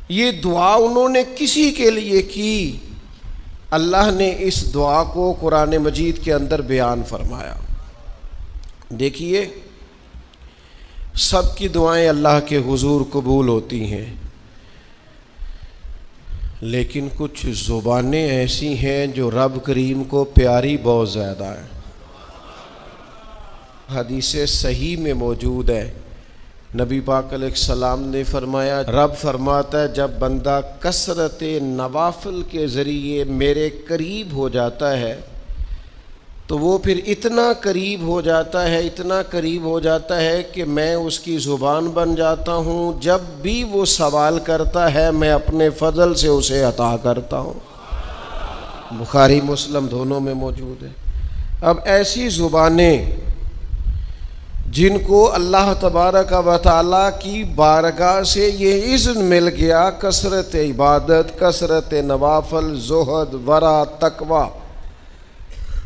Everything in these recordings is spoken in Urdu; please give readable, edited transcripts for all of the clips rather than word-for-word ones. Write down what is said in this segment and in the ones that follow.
یہ دعا انہوں نے کسی کے لیے کی؟ اللہ نے اس دعا کو قرآن مجید کے اندر بیان فرمایا۔ دیکھیے، سب کی دعائیں اللہ کے حضور قبول ہوتی ہیں، لیکن کچھ زبانیں ایسی ہیں جو رب کریم کو پیاری بہت زیادہ ہیں۔ حدیث صحیح میں موجود ہے، نبی پاک علیہ السلام نے فرمایا، رب فرماتا ہے جب بندہ کثرت نوافل کے ذریعے میرے قریب ہو جاتا ہے تو وہ پھر اتنا قریب ہو جاتا ہے، اتنا قریب ہو جاتا ہے کہ میں اس کی زبان بن جاتا ہوں، جب بھی وہ سوال کرتا ہے میں اپنے فضل سے اسے عطا کرتا ہوں۔ بخاری مسلم دونوں میں موجود ہے۔ اب ایسی زبانیں جن کو اللہ تبارک و تعالیٰ کی بارگاہ سے یہ اذن مل گیا، کثرت عبادت، کثرت نوافل، زہد، ورع، تقوی،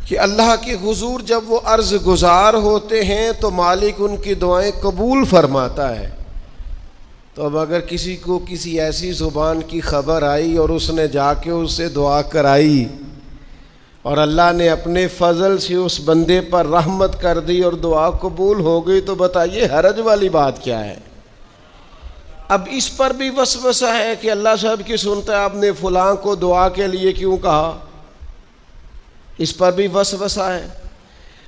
کہ اللہ کے حضور جب وہ عرض گزار ہوتے ہیں تو مالک ان کی دعائیں قبول فرماتا ہے۔ تو اب اگر کسی کو کسی ایسی زبان کی خبر آئی اور اس نے جا کے اس سے دعا کرائی اور اللہ نے اپنے فضل سے اس بندے پر رحمت کر دی اور دعا قبول ہو گئی، تو بتائیے حرج والی بات کیا ہے؟ اب اس پر بھی وسوسہ ہے کہ اللہ صاحب کی سنتا ہے، آپ نے فلاں کو دعا کے لیے کیوں کہا؟ اس پر بھی وسوسہ ہے۔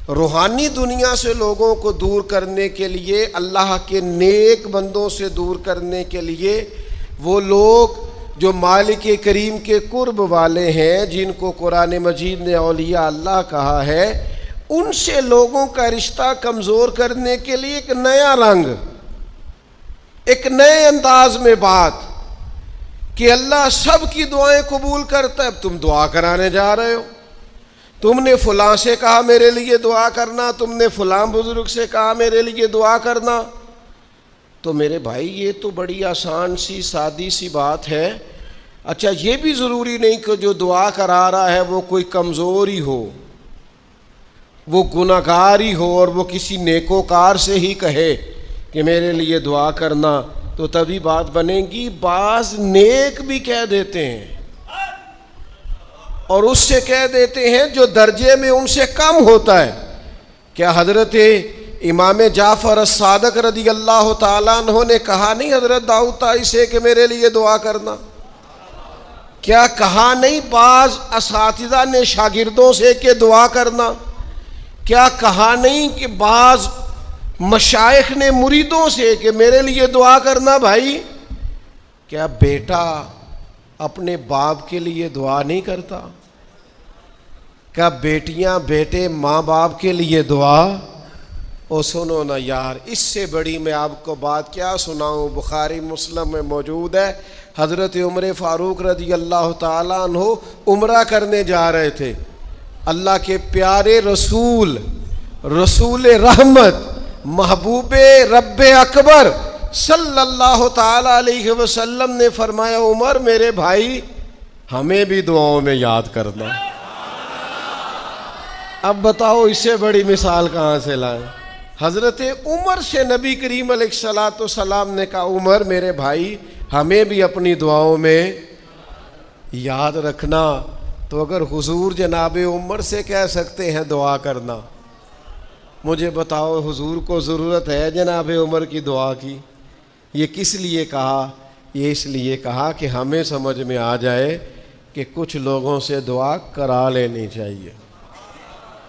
روحانی دنیا سے لوگوں کو دور کرنے کے لیے، اللہ کے نیک بندوں سے دور کرنے کے لیے، وہ لوگ جو مالک کریم کے قرب والے ہیں، جن کو قرآن مجید نے اولیاء اللہ کہا ہے، ان سے لوگوں کا رشتہ کمزور کرنے کے لیے ایک نیا رنگ، ایک نئے انداز میں بات کہ اللہ سب کی دعائیں قبول کرتا ہے۔ اب تم دعا کرانے جا رہے ہو، تم نے فلاں سے کہا میرے لیے دعا کرنا، تم نے فلاں بزرگ سے کہا میرے لیے دعا کرنا، تو میرے بھائی یہ تو بڑی آسان سی سادی سی بات ہے۔ اچھا، یہ بھی ضروری نہیں کہ جو دعا کرا رہا ہے وہ کوئی کمزور ہی ہو، وہ گناہگار ہی ہو، اور وہ کسی نیکوکار سے ہی کہے کہ میرے لیے دعا کرنا تو تبھی بات بنے گی۔ بعض نیک بھی کہہ دیتے ہیں، اور اس سے کہہ دیتے ہیں جو درجے میں ان سے کم ہوتا ہے۔ کیا حضرت امام جعفر الصادق رضی اللہ تعالیٰ عنہ نے کہا نہیں حضرت داؤد طائی سے کہ میرے لیے دعا کرنا؟ کیا کہا نہیں بعض اساتذہ نے شاگردوں سے کہ دعا کرنا؟ کیا کہا نہیں کہ بعض مشائخ نے مریدوں سے کہ میرے لیے دعا کرنا؟ بھائی، کیا بیٹا اپنے باپ کے لیے دعا نہیں کرتا؟ کیا بیٹیاں بیٹے ماں باپ کے لیے دعا؟ او سنو نا یار، اس سے بڑی میں آپ کو بات کیا سناؤں؟ بخاری مسلم میں موجود ہے، حضرت عمر فاروق رضی اللہ تعالیٰ عنہ عمرہ کرنے جا رہے تھے۔ اللہ کے پیارے رسول، رسول رحمت، محبوب رب اکبر صلی اللہ تعالیٰ علیہ وسلم نے فرمایا، عمر میرے بھائی ہمیں بھی دعاؤں میں یاد کرنا۔ اب بتاؤ اس سے بڑی مثال کہاں سے لائیں؟ حضرت عمر سے نبی کریم علیہ الصلاۃ والسلام نے کہا، عمر میرے بھائی ہمیں بھی اپنی دعاؤں میں یاد رکھنا۔ تو اگر حضور جناب عمر سے کہہ سکتے ہیں دعا کرنا، مجھے بتاؤ حضور کو ضرورت ہے جناب عمر کی دعا کی؟ یہ کس لیے کہا؟ یہ اس لیے کہا کہ ہمیں سمجھ میں آ جائے کہ کچھ لوگوں سے دعا کرا لینی چاہیے،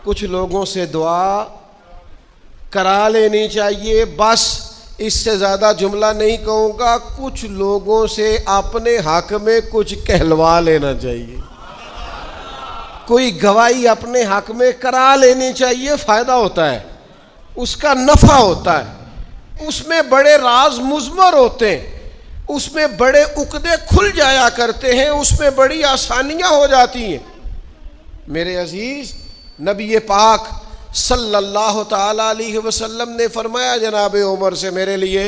کچھ لوگوں سے دعا کرا لینی چاہیے۔ بس اس سے زیادہ جملہ نہیں کہوں گا، کچھ لوگوں سے اپنے حق میں کچھ کہلوا لینا چاہیے، کوئی گواہی اپنے حق میں کرا لینی چاہیے۔ فائدہ ہوتا ہے، اس کا نفع ہوتا ہے، اس میں بڑے راز مضمر ہوتے ہیں، اس میں بڑے عقدے کھل جایا کرتے ہیں، اس میں بڑی آسانیاں ہو جاتی ہیں۔ میرے عزیز، نبی پاک صلی اللہ تعالی علیہ وسلم نے فرمایا جناب عمر سے میرے لیے،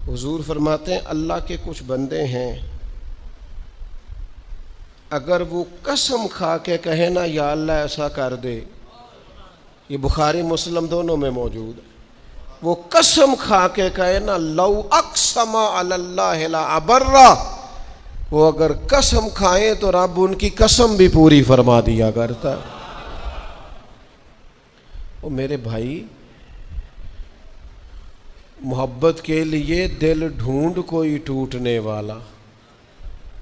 حضور فرماتے ہیں اللہ کے کچھ بندے ہیں اگر وہ قسم کھا کے کہے نا یا اللہ ایسا کر دے، یہ بخاری مسلم دونوں میں موجود ہے، وہ قسم کھا کے کہے نا لو اقسم علی اللہ لا ابرہ، وہ اگر قسم کھائیں تو رب ان کی قسم بھی پوری فرما دیا کرتا ہے۔ وہ میرے بھائی، محبت کے لیے دل ڈھونڈ کوئی ٹوٹنے والا،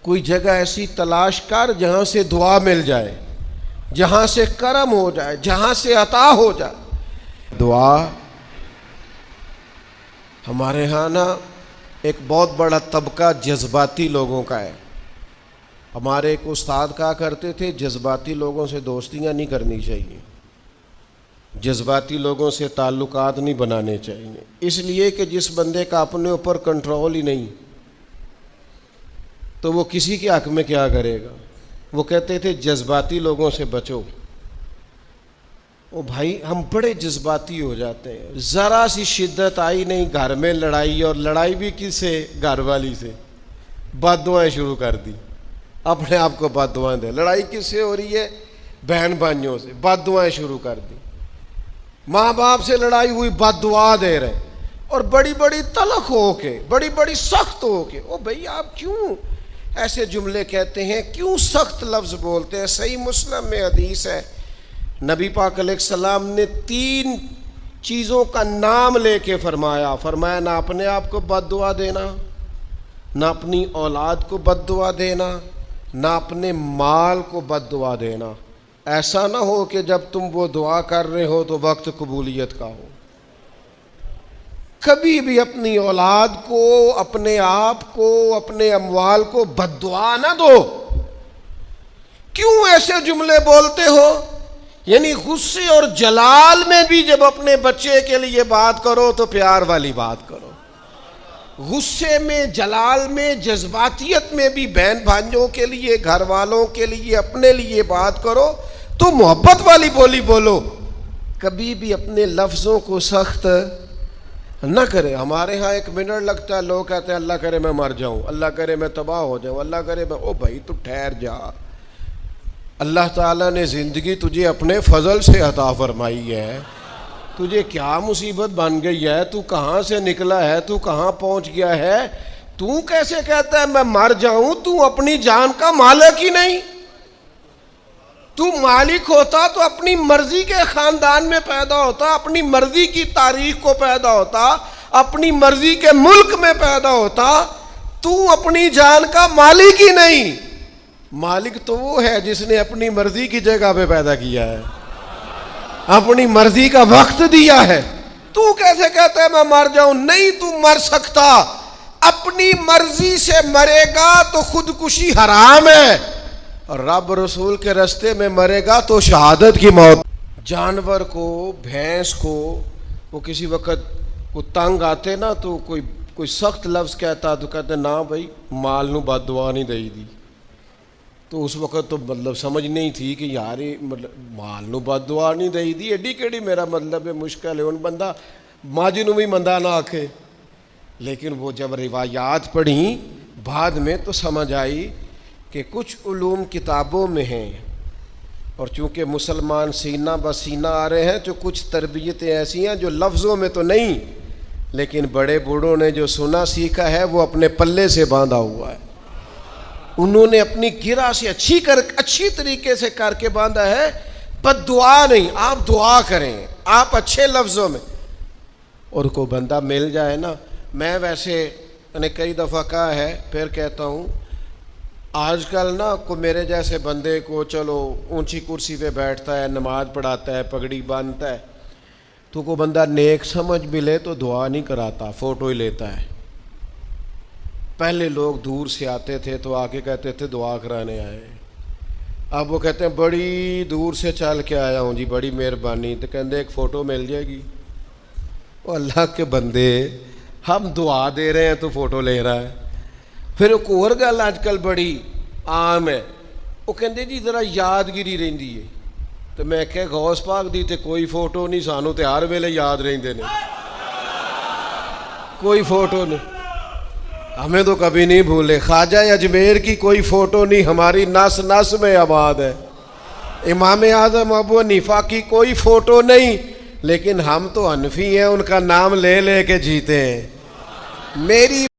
کوئی جگہ ایسی تلاش کر جہاں سے دعا مل جائے، جہاں سے کرم ہو جائے، جہاں سے عطا ہو جائے۔ دعا ہمارے ہاں نا ایک بہت بڑا طبقہ جذباتی لوگوں کا ہے۔ ہمارے ایک استاد کہا کرتے تھے جذباتی لوگوں سے دوستیاں نہیں کرنی چاہیے، جذباتی لوگوں سے تعلقات نہیں بنانے چاہیے، اس لیے کہ جس بندے کا اپنے اوپر کنٹرول ہی نہیں تو وہ کسی کے حق میں کیا کرے گا۔ وہ کہتے تھے جذباتی لوگوں سے بچو۔ او بھائی، ہم بڑے جذباتی ہو جاتے ہیں، ذرا سی شدت آئی نہیں گھر میں لڑائی، اور لڑائی بھی کس سے؟ گھر والی سے، بد دعائیں شروع کر دی، اپنے آپ کو بد دعائیں دے۔ لڑائی کس سے ہو رہی ہے؟ بہن بھائیوں سے، بد دعائیں شروع کر دی۔ ماں باپ سے لڑائی ہوئی، بد دعا دے رہے، اور بڑی بڑی تلخ ہو کے، بڑی بڑی سخت ہو کے۔ او بھئی آپ کیوں ایسے جملے کہتے ہیں، کیوں سخت لفظ بولتے ہیں؟ صحیح مسلم میں حدیث ہے، نبی پاک علیہ السلام نے 3 چیزوں کا نام لے کے فرمایا نہ اپنے آپ کو بد دعا دینا، نہ اپنی اولاد کو بد دعا دینا، نہ اپنے مال کو بد دعا دینا۔ ایسا نہ ہو کہ جب تم وہ دعا کر رہے ہو تو وقت قبولیت کا ہو۔ کبھی بھی اپنی اولاد کو، اپنے آپ کو، اپنے اموال کو بد دعا نہ دو۔ کیوں ایسے جملے بولتے ہو؟ یعنی غصے اور جلال میں بھی جب اپنے بچے کے لیے بات کرو تو پیار والی بات کرو، غصے میں، جلال میں، جذباتیت میں بھی بہن بھائیوں کے لیے، گھر والوں کے لیے، اپنے لیے بات کرو تو محبت والی بولی بولو۔ کبھی بھی اپنے لفظوں کو سخت نہ کرے۔ ہمارے ہاں 1 منٹ لگتا ہے، لوگ کہتے ہیں اللہ کرے میں مر جاؤں، اللہ کرے میں تباہ ہو جاؤں، اللہ کرے میں۔ او بھائی تو ٹھہر جا، اللہ تعالیٰ نے زندگی تجھے اپنے فضل سے عطا فرمائی ہے، تجھے کیا مصیبت بن گئی ہے، تو کہاں سے نکلا ہے، تو کہاں پہنچ گیا ہے، تو کیسے کہتا ہے میں مر جاؤں؟ تو اپنی جان کا مالک ہی نہیں۔ تو مالک ہوتا تو اپنی مرضی کے خاندان میں پیدا ہوتا، اپنی مرضی کی تاریخ کو پیدا ہوتا، اپنی مرضی کے ملک میں پیدا ہوتا۔ تو اپنی جان کا مالک ہی نہیں۔ مالک تو وہ ہے جس نے اپنی مرضی کی جگہ پہ پیدا کیا ہے، اپنی مرضی کا وقت دیا ہے۔ تو کیسے کہتا ہے میں مر جاؤں؟ نہیں، تو مر سکتا، اپنی مرضی سے مرے گا تو خودکشی حرام ہے، اور رب رسول کے راستے میں مرے گا تو شہادت کی موت۔ جانور کو، بھینس کو، وہ کسی وقت کو تنگ آتے نا تو کوئی سخت لفظ کہتا تو کہتے نہ بھائی مال نو بد دعا نہیں دئی دی۔ تو اس وقت تو مطلب سمجھ نہیں تھی کہ یار مطلب مال نو بد دعا نہیں دئی دی، ایڈی کیڑی میرا مطلب ہے مشکل ہے، ان بندہ ماجی نو بھی مندہ نہ آکھے۔ لیکن وہ جب روایات پڑھیں بعد میں تو سمجھ آئی کہ کچھ علوم کتابوں میں ہیں، اور چونکہ مسلمان سینہ بسینہ آ رہے ہیں تو کچھ تربیتیں ایسی ہیں جو لفظوں میں تو نہیں، لیکن بڑے بوڑھوں نے جو سنا سیکھا ہے وہ اپنے پلے سے باندھا ہوا ہے، انہوں نے اپنی گرہ سے اچھی طریقے سے کر کے باندھا ہے۔ بد دعا نہیں، آپ دعا کریں، آپ اچھے لفظوں میں، اور کوئی بندہ مل جائے نا۔ میں ویسے نے کئی دفعہ کہا ہے، پھر کہتا ہوں، آج کل نا کوئی میرے جیسے بندے کو چلو اونچی کرسی پہ بیٹھتا ہے، نماز پڑھاتا ہے، پگڑی باندھتا ہے، تو کوئی بندہ نیک سمجھ بھی لے تو دعا نہیں کراتا، فوٹو ہی لیتا ہے۔ پہلے لوگ دور سے آتے تھے تو آ کے کہتے تھے دعا کرانے آئے، اب وہ کہتے ہیں بڑی دور سے چل کے آیا ہوں جی، بڑی مہربانی، تو کہتے ایک فوٹو مل جائے گی۔ وہ اللہ کے بندے، ہم دعا دے رہے ہیں تو فوٹو لے رہا ہے۔ پھر ایک اور گل آج کل بڑی عام ہے، وہ کہتے جی ذرا یادگیری رہندی ہے، تو میں کہ غوث پاک دی تے کوئی فوٹو نہیں، سانو تے ہر ویلے یاد رہندے نے، کوئی فوٹو نہیں، ہمیں تو کبھی نہیں بھولے۔ خواجہ اجمیر کی کوئی فوٹو نہیں، ہماری نس نس میں آباد ہے۔ امام اعظم ابو حنیفہ کی کوئی فوٹو نہیں، لیکن ہم تو حنفی ہیں، ان کا نام لے لے کے جیتے ہیں۔ میری